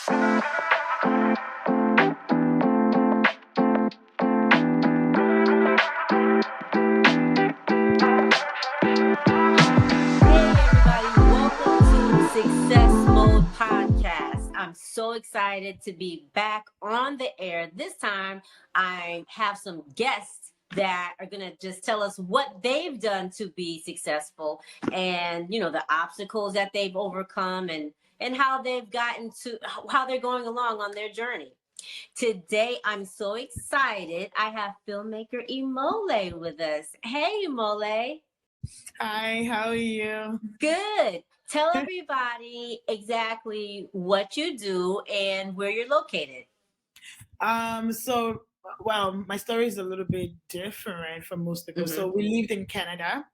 Success Mode Podcast. I'm so excited to be back on the air. This time, I have some guests that are going to just tell us what they've done to be successful and, the obstacles that they've overcome and how they've gotten to how they're going along on their journey. Today, I'm so excited. I have filmmaker Imoleayo with us. Hey, Imoleayo. Hi, how are you? Good. Tell everybody exactly what you do and where you're located. My story is a little bit different from most people. So we lived in Canada,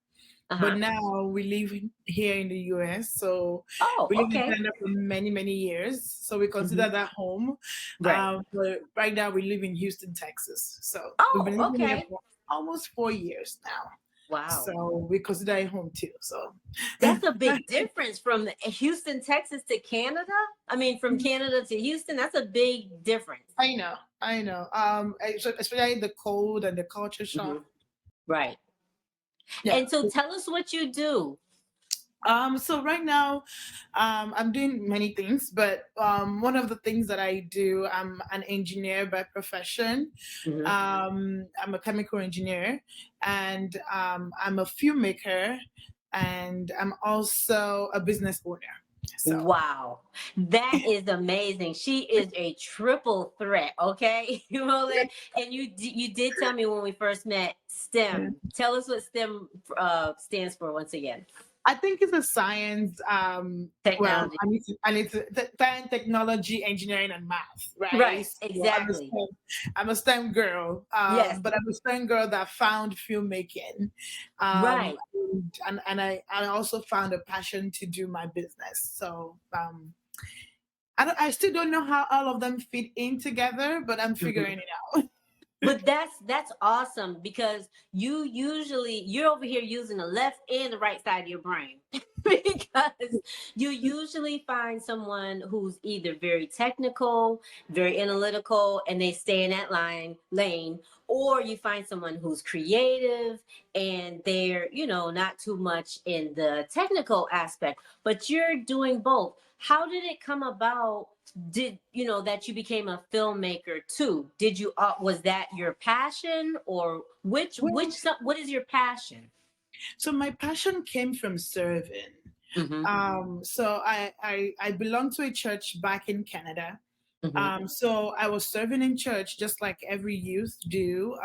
but now we live here in the US. So we lived in Canada for many, many years. So we consider that home. Right. But right now we live in Houston, Texas. So we've been living here for almost 4 years now. Wow. So we consider it home too. So that's a big difference from Houston, Texas to Canada. I mean, from Canada to Houston, that's a big difference. I know. Especially the cold and the culture shock. Right. Yeah. And so tell us what you do. So right now, I'm doing many things, but one of the things that I do, I'm an engineer by profession. I'm a chemical engineer, and I'm a filmmaker, and I'm also a business owner. So. Wow, that is amazing. She is a triple threat. Okay, and you did tell me when we first met STEM. Tell us what STEM stands for once again. I think it's a science, technology. Well, it's science, technology, engineering, and math, right? Right, exactly. So I'm a STEM girl, yes. But I'm a STEM girl that found filmmaking, right? And I also found a passion to do my business. So I still don't know how all of them fit in together, but I'm figuring it out. But that's awesome because you're over here using the left and the right side of your brain because you usually find someone who's either very technical, very analytical, and they stay in that lane, or you find someone who's creative and they're, not too much in the technical aspect, but you're doing both. How did it come about? That you became a filmmaker too? Did you was that your passion, or what is your passion? So my passion came from serving. So I belong to a church back in Canada. So I was serving in church just like every youth do.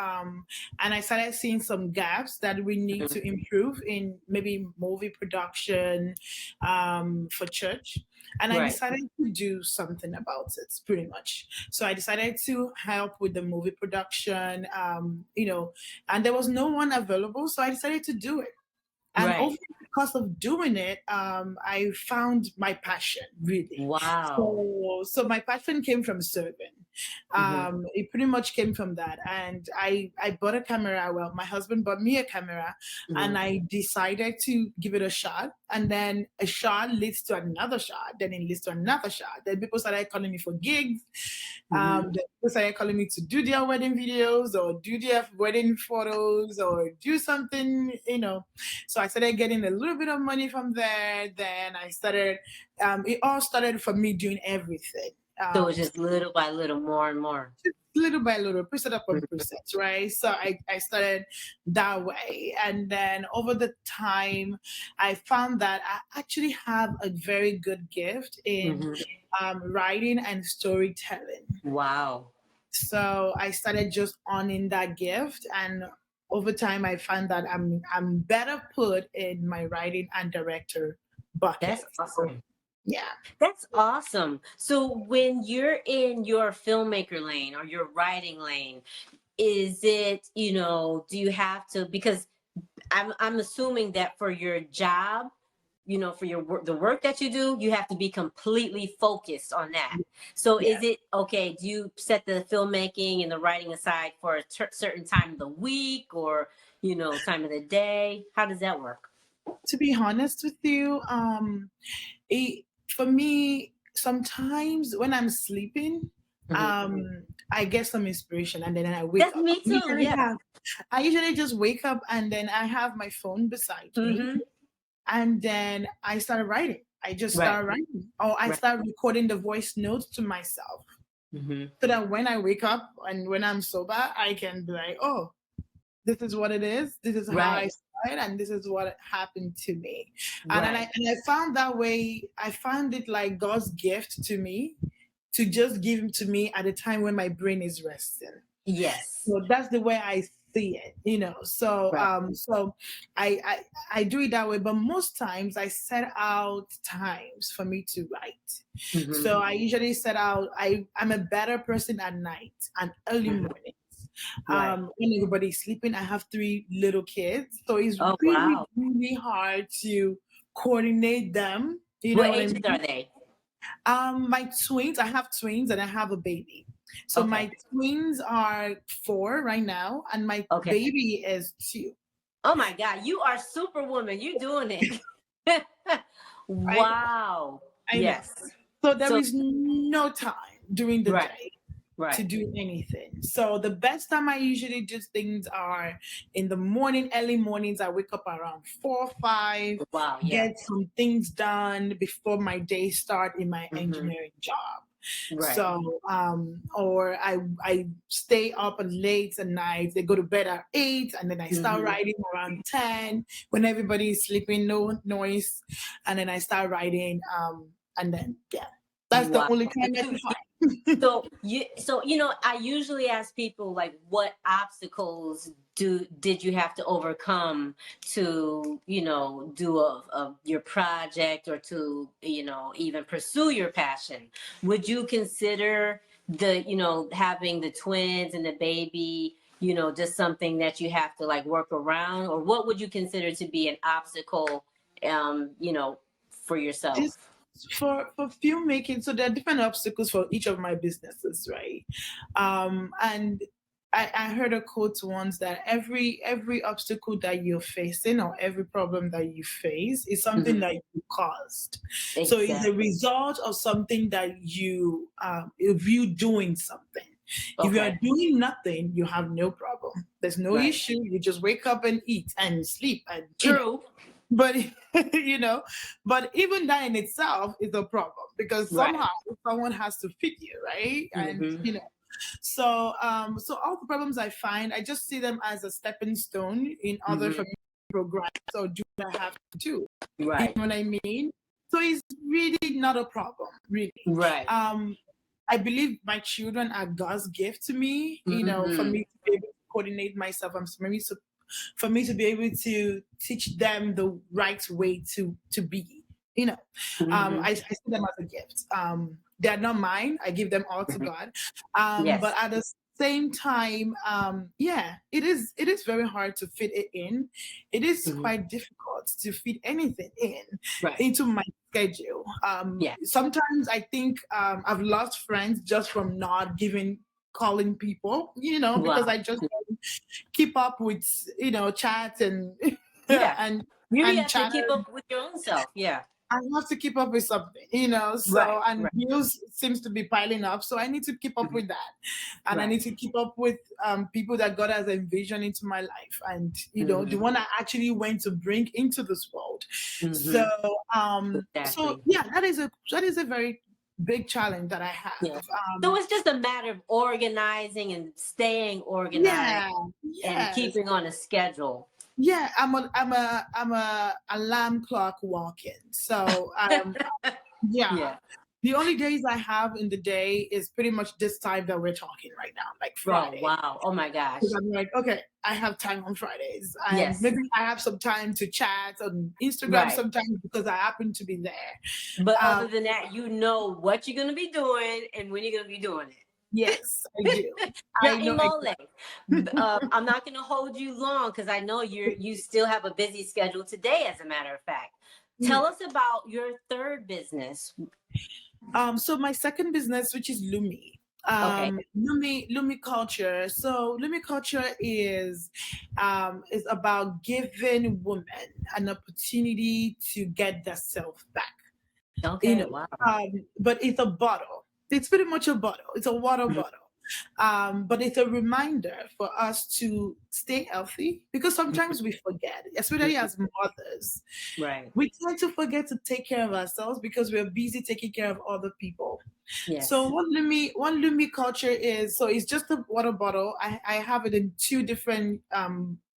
And I started seeing some gaps that we need to improve in maybe movie production for church. And I decided to do something about it, pretty much. So I decided to help with the movie production, and there was no one available. So I decided to do it. And over the course of doing it, I found my passion, really. Wow. So my passion came from serving. It pretty much came from that. And I bought a camera. Well, my husband bought me a camera, and I decided to give it a shot. And then a shot leads to another shot. Then it leads to another shot. Then people started calling me for gigs. Then people started calling me to do their wedding videos or do their wedding photos or do something, So I started getting a little bit of money from there. Then I started, it all started from me doing everything. So it was just little by little, more and more. Little by little, percent upon percent, right? So I started that way. And then over the time, I found that I actually have a very good gift in writing and storytelling. Wow. So I started just owning that gift. And over time, I found that I'm better put in my writing and director bucket. That's awesome. Yeah. That's awesome. So when you're in your filmmaker lane or your writing lane, is it, do you have to, because I'm assuming that for your job, for your work, the work that you do, you have to be completely focused on that. So is it, okay, do you set the filmmaking and the writing aside for a certain time of the week or, time of the day? How does that work? To be honest with you, for me, sometimes when I'm sleeping, Mhm. I get some inspiration and then I wake That's up. me too. Yeah. I usually just wake up and then I have my phone beside me Mm-hmm. and then I start writing. I just Right. start writing or I Right. start recording the voice notes to myself Mm-hmm. so that when I wake up and when I'm sober, I can be like, oh, this is what it is. This is how I Right. started, and this is what happened to me. And then Right. I found that way. I found it like God's gift to me to just give him to me at a time when my brain is resting. Yes. So that's the way I see it, So Right. I, I I do it that way, but most times I set out times for me to write. Mm-hmm. So I usually set out I'm a better person at night and early Mm-hmm. mornings. Right. When everybody's sleeping, I have three little kids. So it's Oh really, wow. really hard to coordinate them. You know What what I ages are mean? they? My twins, I have twins and I have a baby. So Okay. my twins are 4 right now, and my Okay. baby is 2. Oh my God, you are superwoman. You doing it. I know, Wow. I know. Yes. So there So is no time during the right. day to Right. do anything. So the best time I usually do things are in the morning, early mornings. I wake up around 4, 5, Wow. Yeah. get some things done before my day start in my Mm-hmm. engineering job. Right. So, or I stay up late at night. They go to bed at 8, and then I start Mm-hmm. writing around 10 when everybody is sleeping, no noise, and then I start writing. And then yeah, that's the Wow. only So time I can you find. I usually ask people like what obstacles did you have to overcome to, do your project or to, even pursue your passion. Would you consider having the twins and the baby, just something that you have to like work around, or what would you consider to be an obstacle, for yourself? Just for filmmaking, so there are different obstacles for each of my businesses, right? And I heard a quote once that every obstacle that you're facing or every problem that you face is something Hmm. that you caused. So it's a Exactly. result of something that if you doing something. If you are Okay. doing nothing, you have no problem. There's no Right. issue. You just wake up and eat and sleep and True. but you know but even that in itself is a problem because Right. somehow someone has to feed you, right? And Hmm. so all the problems I find, I just see them as a stepping stone in order Hmm. for me to progress or do what I have to do. You Right. know what I mean? So it's really not a problem, really. Right. um I believe my children are God's gift to me, for Hmm. me to be able to coordinate myself and for me to be able to teach them the right way to be. You know, Hmm. I see them as a gift. They are not mine. I give them all to Hmm. God. But Yes. at the same time, yeah, it is very hard to fit it in. It is Hmm. quite difficult to fit anything Right. into my schedule. Yeah. Sometimes I think I've lost friends just from not giving calling people, because Wow. I just keep up with chat and Yeah. and You and have to chat. keep up with your own self. Yeah. I have to keep up with something, Right. so and Right. bills seems to be piling up, so I need to keep up Hmm. with that, and I Right. need to keep up with people that God has envisioned into my life, and the Hmm. one I actually went to bring into this world. So Hmm. so Exactly. yeah, that is a very big challenge that I Yeah. have. So it's just a matter of organizing and staying organized Yeah, and yes. keeping on a schedule. Yeah, I'm a alarm clock walking. So yeah. Yeah. The only days I have in the day is pretty much this time that we're talking right now, like Oh, Friday. wow. Oh my Because gosh. I'm like, okay, I have time on Fridays. And Yes. maybe I have some time to chat on Instagram Right. sometimes because I happen to be there. But Um, other than that, you know what you're going to be doing and when you're going to be doing yes, I do. it. Now, I know Imole, exactly. I'm not going to hold you long because I know you still have a busy schedule today, as a matter of fact. Tell us about your third business. So my second business, which is Lumi. Okay. Lumi culture. So Lumi culture is about giving women an opportunity to get their self back. Okay, wow. But it's a bottle. It's pretty much a bottle. It's a water Mhm. bottle. But it's a reminder for us to stay healthy, because sometimes we forget, especially Mhm. as mothers. Right. We tend to forget to take care of ourselves because we're busy taking care of other people. So Yes. what Lumi culture is, so it's just a water bottle. I have it in two different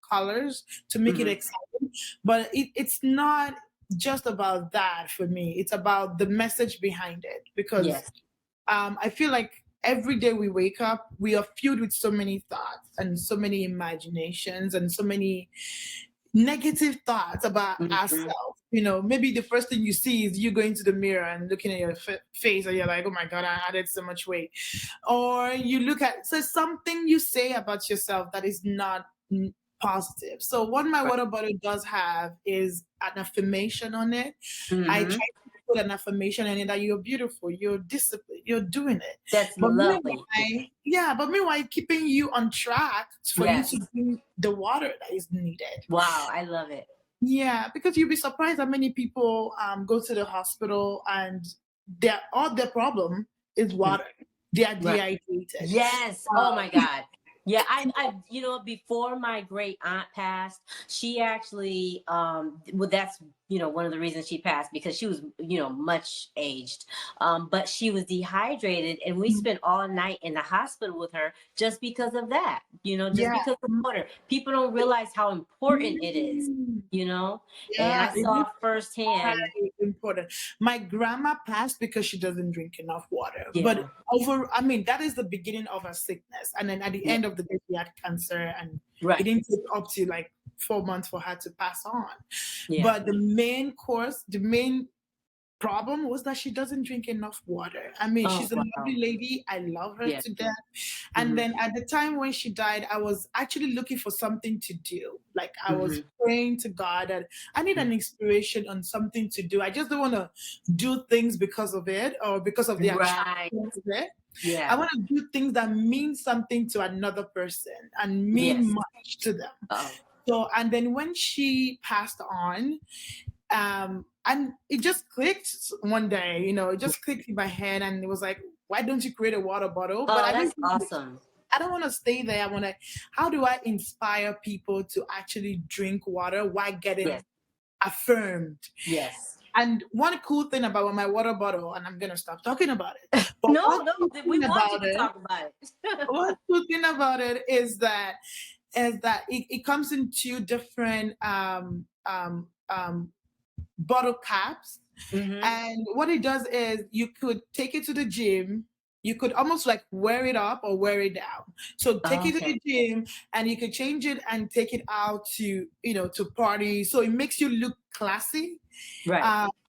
colors to make it Hmm. exciting, but it's not just about that for me. It's about the message behind it, because Yes. I feel like every day we wake up, we are filled with so many thoughts and so many imaginations and so many negative thoughts about Hmm. ourselves. Maybe the first thing you see is you going to the mirror and looking at your face, and you're like, oh my God, I added so much weight. Or you look at, so something you say about yourself that is not positive. So what my Right. water bottle does have is an affirmation on it. I try Hmm. to put an affirmation in it that you're beautiful, you're disciplined, you're doing it. That's But lovely. meanwhile, yeah, but meanwhile, keeping you on track for you to Yes. drink the water that is needed. Wow, I love it. Yeah, because you'll be surprised how many people go to the hospital and all their problem is Mhm. water. They are Right. dehydrated. Yes. Oh my Uh, God. Yeah, before my great aunt passed, she actually, well, that's, one of the reasons she passed, because she was, much aged. But she was dehydrated, and we spent all night in the hospital with her just because of that, just yeah. because of water. People don't realize how important it is, Mm. and I Yeah, it is saw firsthand. very important. My grandma passed because she doesn't drink enough water. But Yeah. I mean, that is the beginning of her sickness. And then at the Yeah. end of the day, she had cancer, and it Right. didn't take up to like 4 months for her to pass on. Yeah. But the main problem was that she doesn't drink enough water. I mean, Oh, she's a lovely wow. lady. I love her Yeah. to death. And Hmm. then at the time when she died, I was actually looking for something to do. Like I was Hmm. praying to God that I need an inspiration on something to do. I just don't want to do things because of it or because of the Right. attraction of it. I Yeah. want to do things that mean something to another person and mean Yes. much to them. Oh. So, and then when she passed on, and it just clicked one day, it just clicked in my head, and it was like, why don't you create a water bottle? But Oh, I that's don't awesome. I don't want to stay there. I want to, how do I inspire people to actually drink water while Yes. getting affirmed? Yes. And one cool thing about my water bottle, and I'm going to stop talking about it, but No, one no, cool we thing want you about to it, talk about it. one cool thing about it is that it comes in two different bottle caps. Hmm. And what it does is you could take it to the gym. You could almost like wear it up or wear it down. So take it to Okay. the gym and you could change it and take it out to party. So it makes you look classy Right.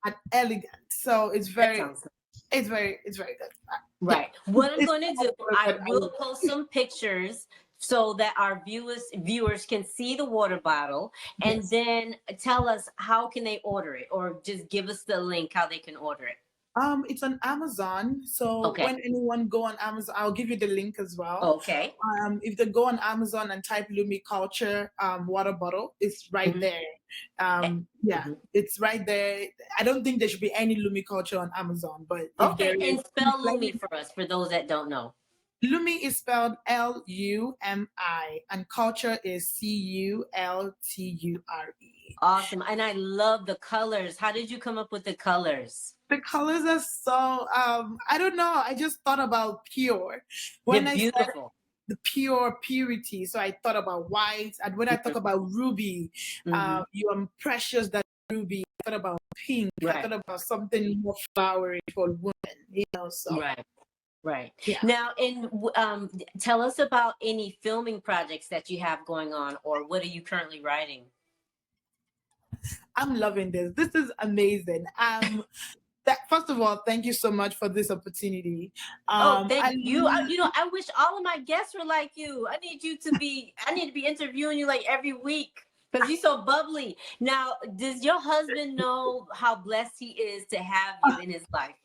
and elegant. So That sounds good. it's very good. Yeah. Right. What I'm It's going to do, I good. I will love post some pictures so that our viewers can see the water bottle, it. and Yes. then tell us how can they order it, or just give us the link how they can order it. It's on Amazon. So Okay. when anyone go on Amazon, I'll give you the link as well. Okay. If they go on Amazon and type Lumi Culture water bottle, it's right Hmm. there. Yeah, Hmm. it's right there. I don't think there should be any Lumi Culture on Amazon, but if there Okay. is, And spell let me Lumi for us, for those that don't know. Lumi is spelled Lumi, and culture is Culture. Awesome. And I love the colors. How did you come up with the colors? The colors are so I don't know. I just thought about pure when They're I said beautiful. the purity. So I thought about white, and when I talk about ruby, Hmm. you are precious. That ruby. I thought about pink. I Right. thought about something more flowery for women. So Right. Right. yeah. Now, tell us about any filming projects that you have going on, or what are you currently writing? I'm loving this. This is amazing. First of all, thank you so much for this opportunity. Oh, thank I you. I wish all of my guests were like you. I need to be interviewing you like every week because you're so bubbly. Now, does your husband know how blessed he is to have you in his life?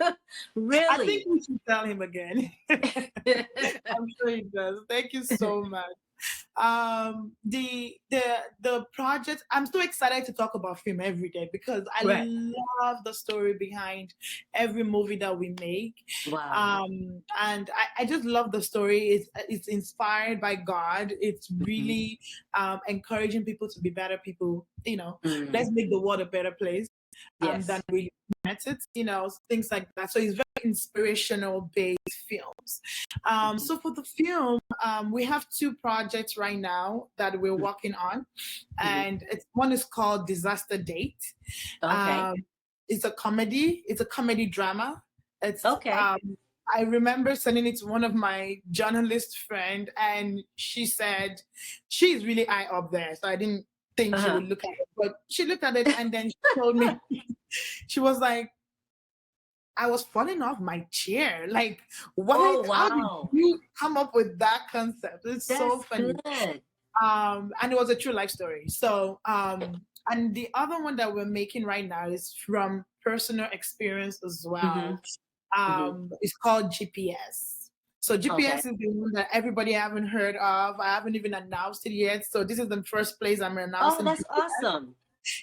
I think Really? we should tell him again. I'm sure he does. Thank you so much. The project, I'm so excited to talk about film every day because I Right. love the story behind every movie that we make. Wow. And I just love the story. It's inspired by God. It's Mhm. really encouraging people to be better people. Let's Mm. make the world a better place than Yes. we met it, things like that. So it's very inspirational based films. Mhm. So for the film, we have two projects right now that we're Mhm. working on, Mhm. and one is called Disaster Date. Okay. Um, it's a comedy. It's a comedy drama. It's Okay. I remember sending it to one of my journalist friend, and she said she's really high up there, so I didn't think she Uh-huh. would look at it, but she looked at it and then she told me, she was like, I was falling off my chair. Like, Oh, how did wow. you come up with that concept? It's so That's funny. good. And it was a true life story. So, and the other one that we're making right now is from personal experience as Hmm. well. Hmm. It's called GPS. So Okay. GPS is the one that everybody haven't heard of. I haven't even announced it yet. So this is the first place I'm Oh, announcing. that's awesome.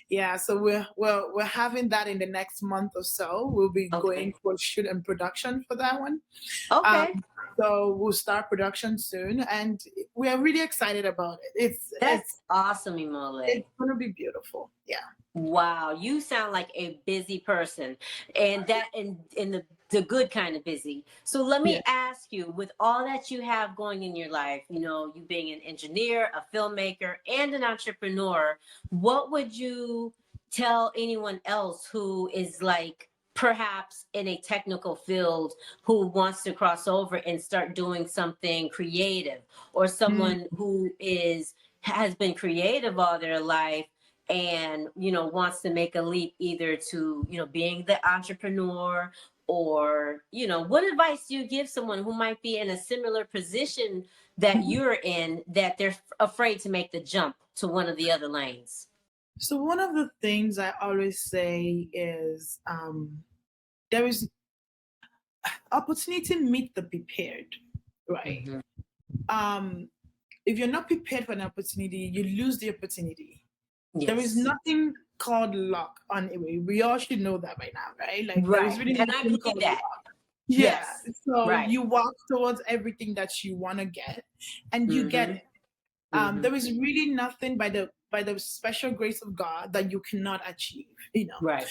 Yeah, so we're having that in the next month or so. We'll be going Okay. for shoot and production for that one. Um, Okay. so we'll start production soon, and we are really excited about it. That's awesome, Imole. It's gonna be beautiful. Yeah. Wow, you sound like a busy person, and that in the good kind of busy. So let Yeah. me ask you, with all that you have going in your life, you being an engineer, a filmmaker, and an entrepreneur, what would you tell anyone else who is like perhaps in a technical field who wants to cross over and start doing something creative, or Mm. someone who has been creative all their life and wants to make a leap either to being the entrepreneur, or what advice do you give someone who might be in a similar position that you're in, that they're afraid to make the jump to one of the other lanes? So one of the things I always say is there is opportunity meet the prepared, right? Hmm. Um, if you're not prepared for an opportunity, you lose the opportunity. There is Yes. nothing called luck on it. We all should know that by now, right? Like there is Right, really and I nothing believe called that. luck. Yeah. Yes. So Right. you walk towards everything that you want to get and you get Hmm. it. Hmm. There is really nothing by the special grace of God that you cannot achieve. Right.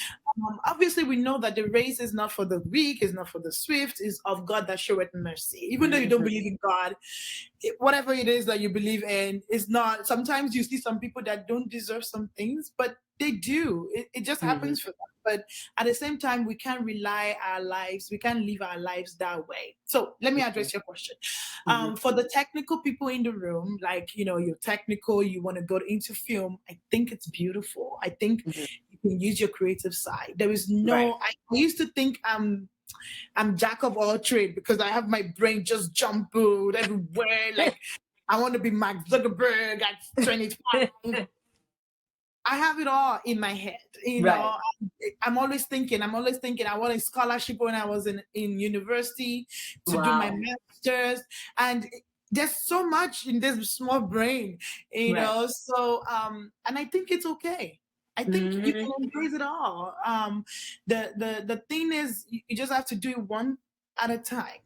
Obviously, we know that the race is not for the weak, is not for the swift, is of God that showeth mercy. Even though you don't Hmm. believe in God, whatever it is that you believe in is not. Sometimes you see some people that don't deserve some things, but they do. It just Hmm. happens for them. But at the same time, we can't rely our lives. We can't live our lives that way. So let me address your question. Hmm. For the technical people in the room, like you're technical, you want to go into film. I think it's beautiful. I think Hmm. you can use your creative side. There is Right. no. I used to think I'm jack of all trade because I have my brain just jumbled everywhere. Like I want to be Mark Zuckerberg at 25. I have it all in my head. Right. I'm always thinking. I'm always thinking. I want a scholarship when I was in university to do my Wow. masters, and there's so much in this small brain. Right. So and I think it's okay. I think you Hmm. can embrace it all. The thing is, you just have to do it one at a time,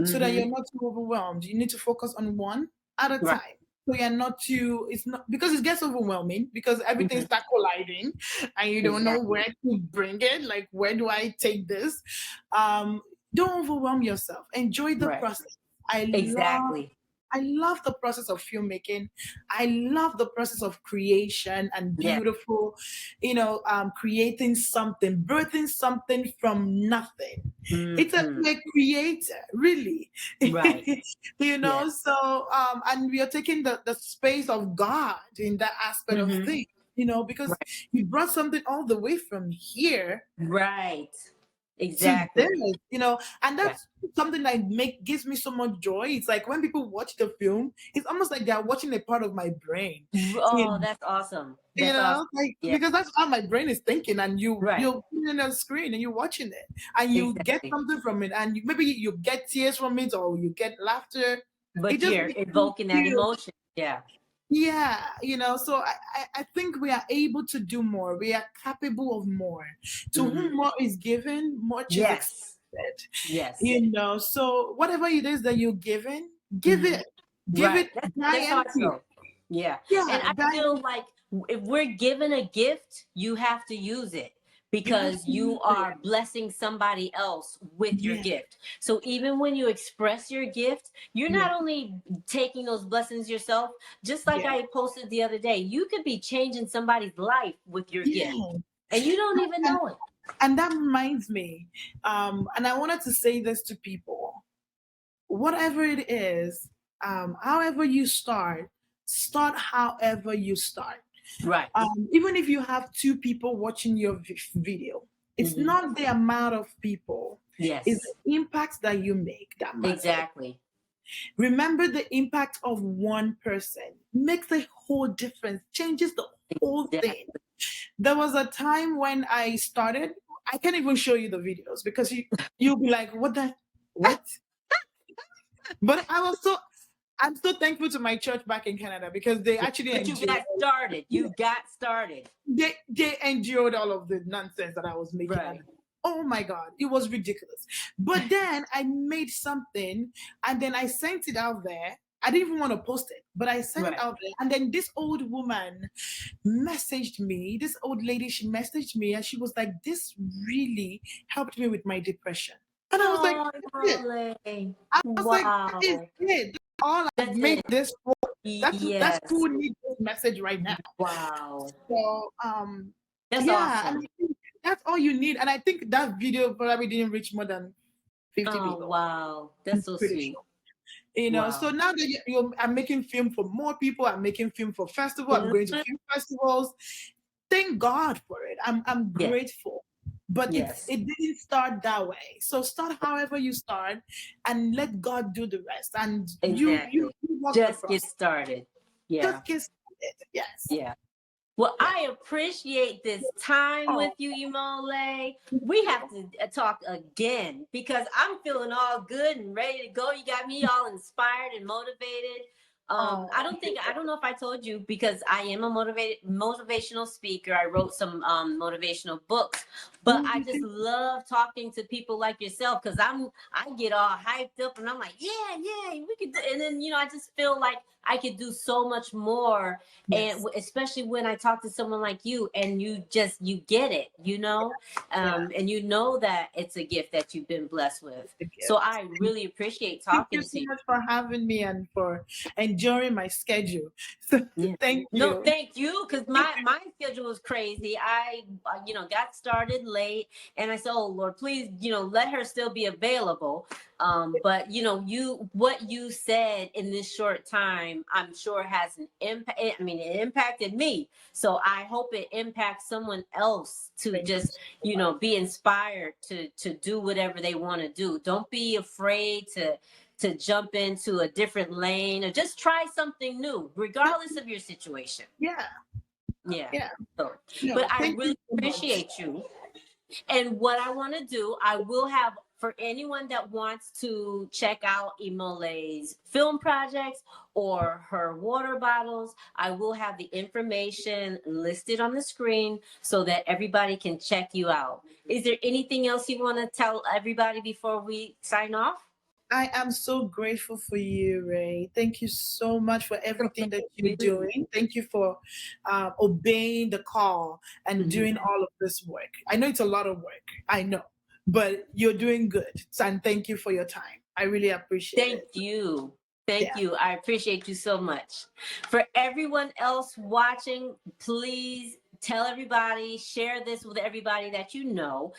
so that you're Hmm. not too overwhelmed. You need to focus on one at a Right. time. So you're not too, it's not because it gets overwhelming because everything Hmm. start colliding and you don't know Exactly. where to bring it. Like, where do I take this? Um, don't overwhelm yourself. Enjoy the Right. process. I love Exactly. I love the process of filmmaking. I love the process of creation and Yeah. beautiful, creating something, birthing something from nothing. Hmm. We're creator, really. Right. Yes. So and we are taking the space of God in that aspect of Hmm. things, because Right. He brought something all the way from here Right. to this, Exactly. and Right. that's something that gives me so much joy. It's like when people watch the film, it's almost like they're watching a part of my brain. Oh, that's awesome. That's awesome. Like Yeah. because that's how my brain is thinking, and Right. you're putting it on the screen and you're watching it, and you get Exactly. something from it, and maybe you get tears from it, or you get laughter. It But just you're makes you evoking that feel emotion. Yeah. Yeah, so I think we are able to do more. We are capable of more. To Mm-hmm. whom more is given, much is Yes. expected. Yes. So whatever it is that you're given, give Mm-hmm. it. Give Right. it die That's how I empty. feel. Yeah. And Yeah, I die feel empty. like if we're given a gift, you have to use it You have because to you use it. are blessing somebody else with your Yeah, gift. So even when you express your gift, you're yeah, not only taking those blessings yourself, just like yeah, I posted the other day, you could be changing somebody's life with your gift yeah. and you don't even And, know it. and that reminds me, and I wanted to say this to people. Whatever it is, however you start however you start. Right. Even if you have two people watching your video, it's Mm-hmm. not the amount of people, it's Yes. the impact that you make that matters. Exactly. Remember, the impact of one person makes a whole difference, changes the whole Exactly. thing. There was a time when I started, I can't even show you the videos because you'll be like, what? But I'm so thankful to my church back in Canada because they Yeah. actually But you endured got started. You got started. they endured all of the nonsense that I was making. And Right. oh my God, it was ridiculous. But then I made something and then I sent it out there. I didn't even want to post it, but I sent it Right. out there. And then this old woman messaged me, this old lady, she messaged me and she was like, this really helped me with my depression. And I was like, Oh, "That's it." Molly. I was like, that is Wow. it. That's all I've That's made it. this for. That's Yes. who needs this message right now. Wow. So That's yeah, and awesome. I think that's all you need. And I think that video probably didn't reach more than 50 Oh, people. wow. I'm That's so pretty sweet. sure. So Wow. now that I'm making film for more people, I'm making film for festival, I'm going to Mhm. film festivals. Thank God for it. I'm Yes. grateful. But Yes. it didn't start that way. So start however you start and let God do the rest. And Exactly. you walk the Just get process. started. Yeah. Just get started. Yes. Yeah. Well, Yeah. I appreciate this time with Oh, you, Imole. We have to talk again because I'm feeling all good and ready to go. You got me all inspired and motivated. oh, I don't know if I told you because I am a motivational speaker. I wrote some motivational books, but I just love talking to people like yourself because I get all hyped up and I'm like, yeah, we could do, and then I just feel like I could do so much more, and yes. especially when I talk to someone like you and you get it, Yeah. and you know that it's a gift that you've been blessed with. The So gift. I really appreciate Thank you talking so to you. much for having me and for enjoying my schedule. So Yeah. thank No, you. thank you, because my schedule was crazy. I got started late, and I said, "Oh Lord, please, let her still be available." But you what you said in this short time, I'm sure has an impact. I mean, it impacted me, so I hope it impacts someone else to Thank you just so much. be inspired to do whatever they want to do. Don't be afraid to jump into a different lane or just try something new, regardless of your situation. Yeah. Yeah. Yeah. So, but No, I thank you really so much. appreciate you. And what I want to do, I will have for anyone that wants to check out Imole's film projects or her water bottles, I will have the information listed on the screen so that everybody can check you out. Is there anything else you want to tell everybody before we sign off? I am so grateful for you, Ray. Thank you so much for everything that you're You. doing. Thank you for obeying the call and Mhm. doing all of this work. I know it's a lot of work. I know, but you're doing good. And thank you for your time. I really appreciate Thank it. you. Thank Yeah. you. I appreciate you so much. For everyone else watching, please tell everybody, share this with everybody that you know.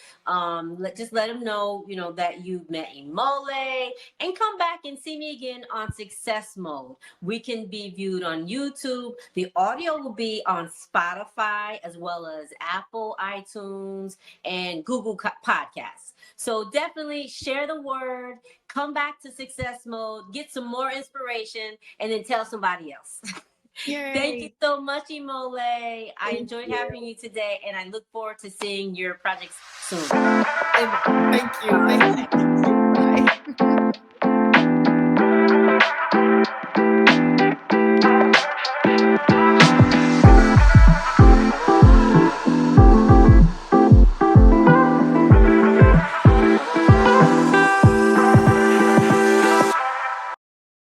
Just let them know, that you've met Imole, and come back and see me again on Success Mode. We can be viewed on YouTube. The audio will be on Spotify as well as Apple, iTunes, and Google Podcasts. So definitely share the word, come back to Success Mode, get some more inspiration, and then tell somebody else. Thank you Yay. so much, Imole. I Thank enjoyed you. having you today, and I look forward to seeing your projects soon. Amen. Thank you. Thank you.